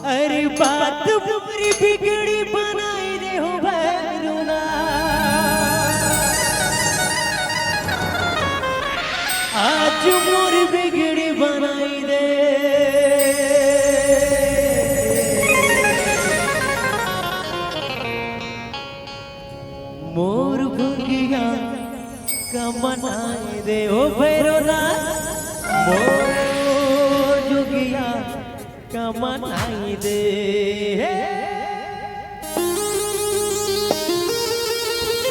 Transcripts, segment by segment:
अरे बात पूरी बिगड़ी बनाई दे हो भैरुना, आज मोर बिगड़ी बनाई दे। मोर भुगिया का मनाई दे ओ भैरुना, मोर जुगिया का मनाई दे।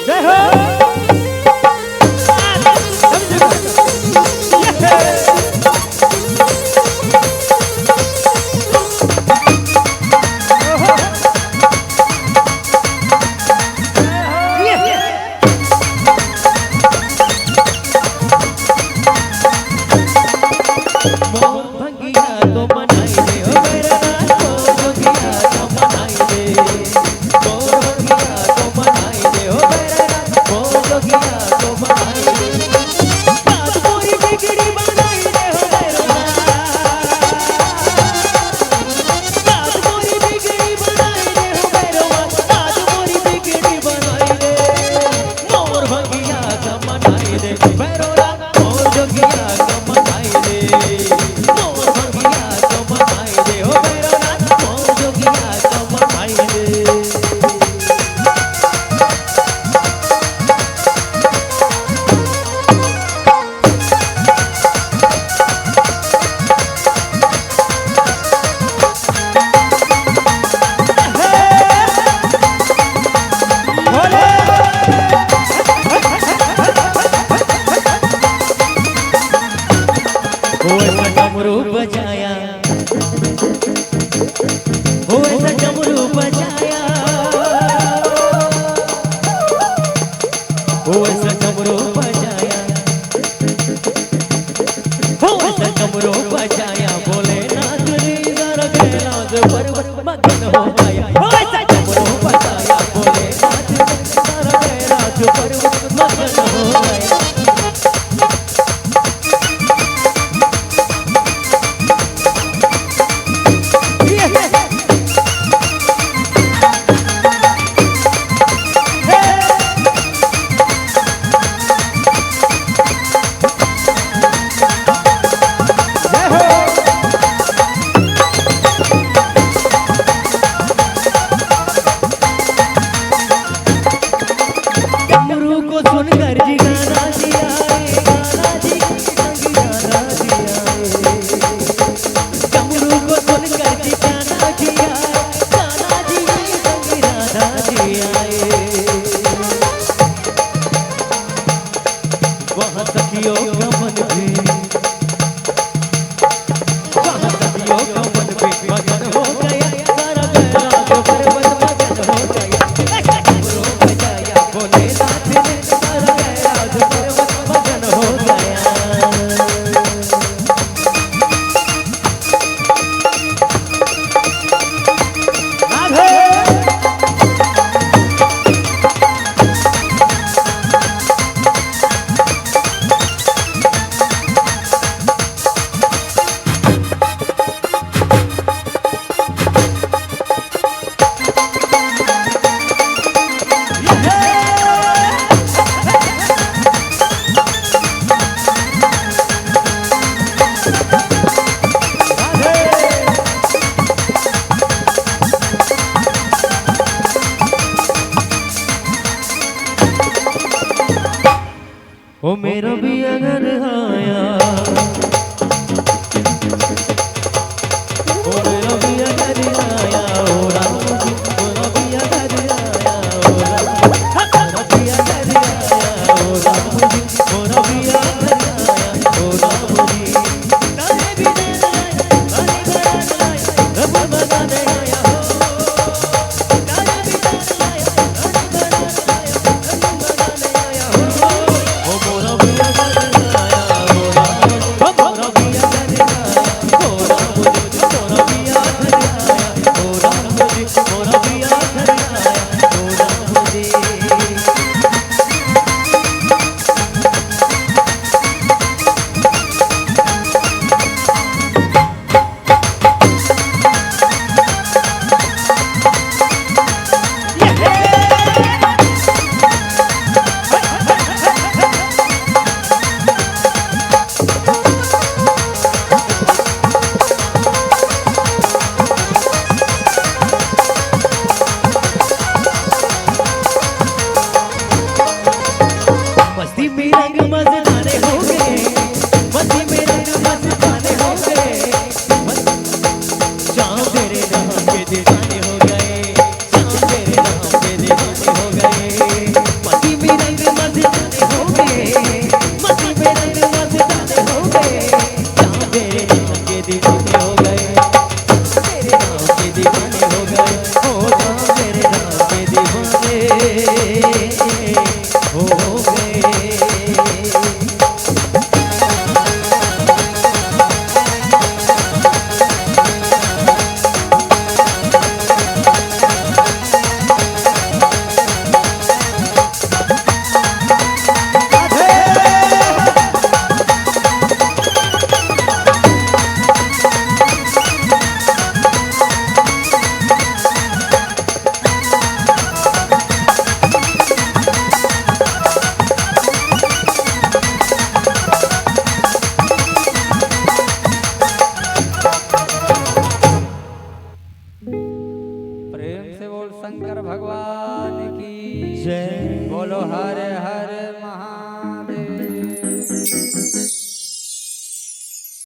जय हो डमरू बजाया, हो ऐसा डमरू बजाया, हो ऐसा डमरू बजाया, हो ऐसा डमरू बजाया, भोलेनाथ ने जरा कैलाश पर्वत मगन हो गया। हो ऐसा डमरू बजाया, भोलेनाथ ने जरा कैलाश पर्वत मगन हो गया। ओ मेरा भी अगर आया, ओ मेरा भी अगर आया, ओ राम जी, मेरा भी अगर आया, ओ राम, मेरा भी अगर आया, ओ राम जी, मेरा भी अगर आया, ओ राम जी। तारे भी दे आया, तारे बना आया, रब बना दे आया हो। तारे भी दे आया, तारे बना आया, रब बना दे आया हो। ओ मोरा भी अगर आया, ओ राम, शंकर भगवान की जय। बोलो हर हर महा